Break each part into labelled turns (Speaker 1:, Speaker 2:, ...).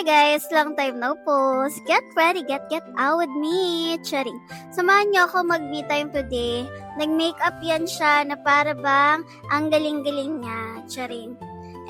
Speaker 1: Hi guys! Long time no post. Get ready, get out with me. Charing. Samahan niyo ako mag-me time today. Nag-makeup yan siya na para bang ang galing-galing niya. Charing.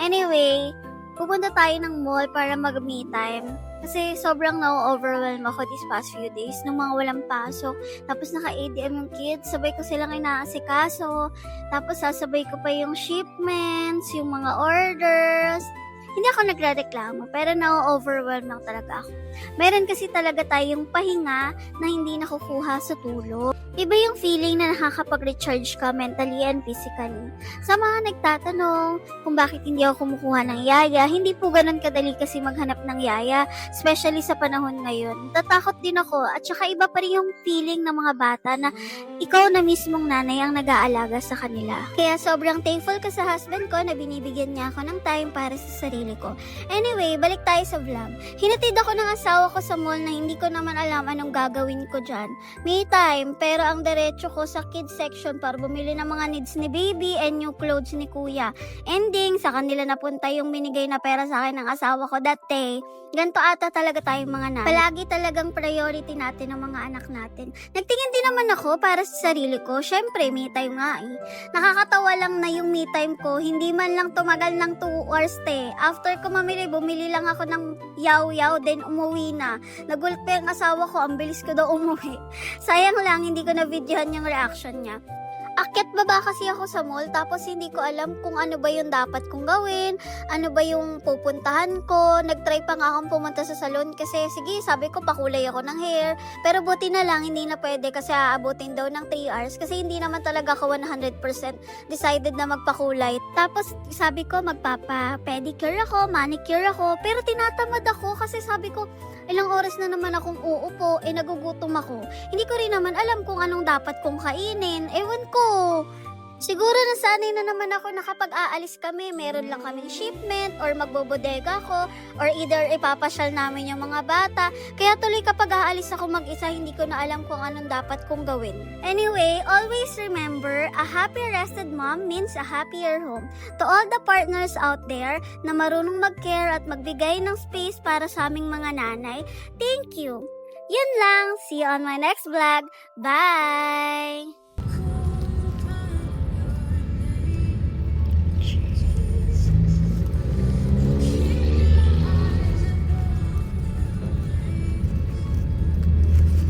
Speaker 1: Anyway, pupunta tayo ng mall para mag-me time. Kasi sobrang na-overwhelm ako these past few days nung mga walang pasok. Tapos naka-ADM yung kids, sabay ko silang inaasikaso. Tapos sasabay ko pa yung shipments, yung mga orders. Hindi ako nagrereklamo, pero na-overwhelm lang talaga ako. Meron kasi talaga tayong pahinga na hindi nakukuha sa tulog. Iba yung feeling na nakakapag-recharge ka mentally and physically. Sa mga nagtatanong kung bakit hindi ako kumukuha ng yaya, hindi po ganun kadali kasi maghanap ng yaya, especially sa panahon ngayon. Tatakot din ako at saka iba pa rin yung feeling ng mga bata na ikaw na mismong nanay ang nag-aalaga sa kanila. Kaya sobrang thankful ko sa husband ko na binibigyan niya ako ng time para sa sarili ko. Anyway, balik tayo sa vlog. Hinatid ako ng asawa ko sa mall na hindi ko naman alam anong gagawin ko dyan. Me time, pero ang diretso ko sa kids section para bumili ng mga needs ni baby and new clothes ni kuya. Ending, sa kanila napunta yung minigay na pera sa akin ng asawa ko that day. Ganto ata talaga tayong mga nanay. Palagi talagang priority natin ang mga anak natin. Nagtingin din naman ako para sa sarili ko. Syempre, me time nga eh. Nakakatawa lang na yung me time ko, hindi man lang tumagal ng 2 hours te. After ko bumili lang ako ng yaw-yaw, then umuwi na. Nagulat pa yung asawa ko, ang bilis ko daw umuwi. Sayang lang, hindi ko na-videohan yung reaction niya. Akyat baba kasi ako sa mall, tapos hindi ko alam kung ano ba yung dapat kong gawin, ano ba yung pupuntahan ko. Nagtry pa nga akong pumunta sa salon kasi sige, sabi ko pakulay ako ng hair. Pero buti na lang, hindi na pwede kasi aabutin daw ng 3 hours kasi hindi naman talaga ako 100% decided na magpakulay. Tapos sabi ko magpapa-pedicure ako, manicure ako, pero tinatamad ako kasi sabi ko, ilang oras na naman akong uupo, nagugutom ako. Hindi ko rin naman alam kung anong dapat kong kainin. Ewan ko. Siguro nasanay na naman ako na kapag aalis kami, meron lang kaming shipment or magbobodega ko or either ipapasyal namin yung mga bata. Kaya tuloy kapag aalis ako mag-isa, hindi ko na alam kung anong dapat kong gawin. Anyway, always remember, a happy rested mom means a happier home. To all the partners out there na marunong mag-care at magbigay ng space para sa aming mga nanay, thank you. Yun lang. See you on my next vlog. Bye!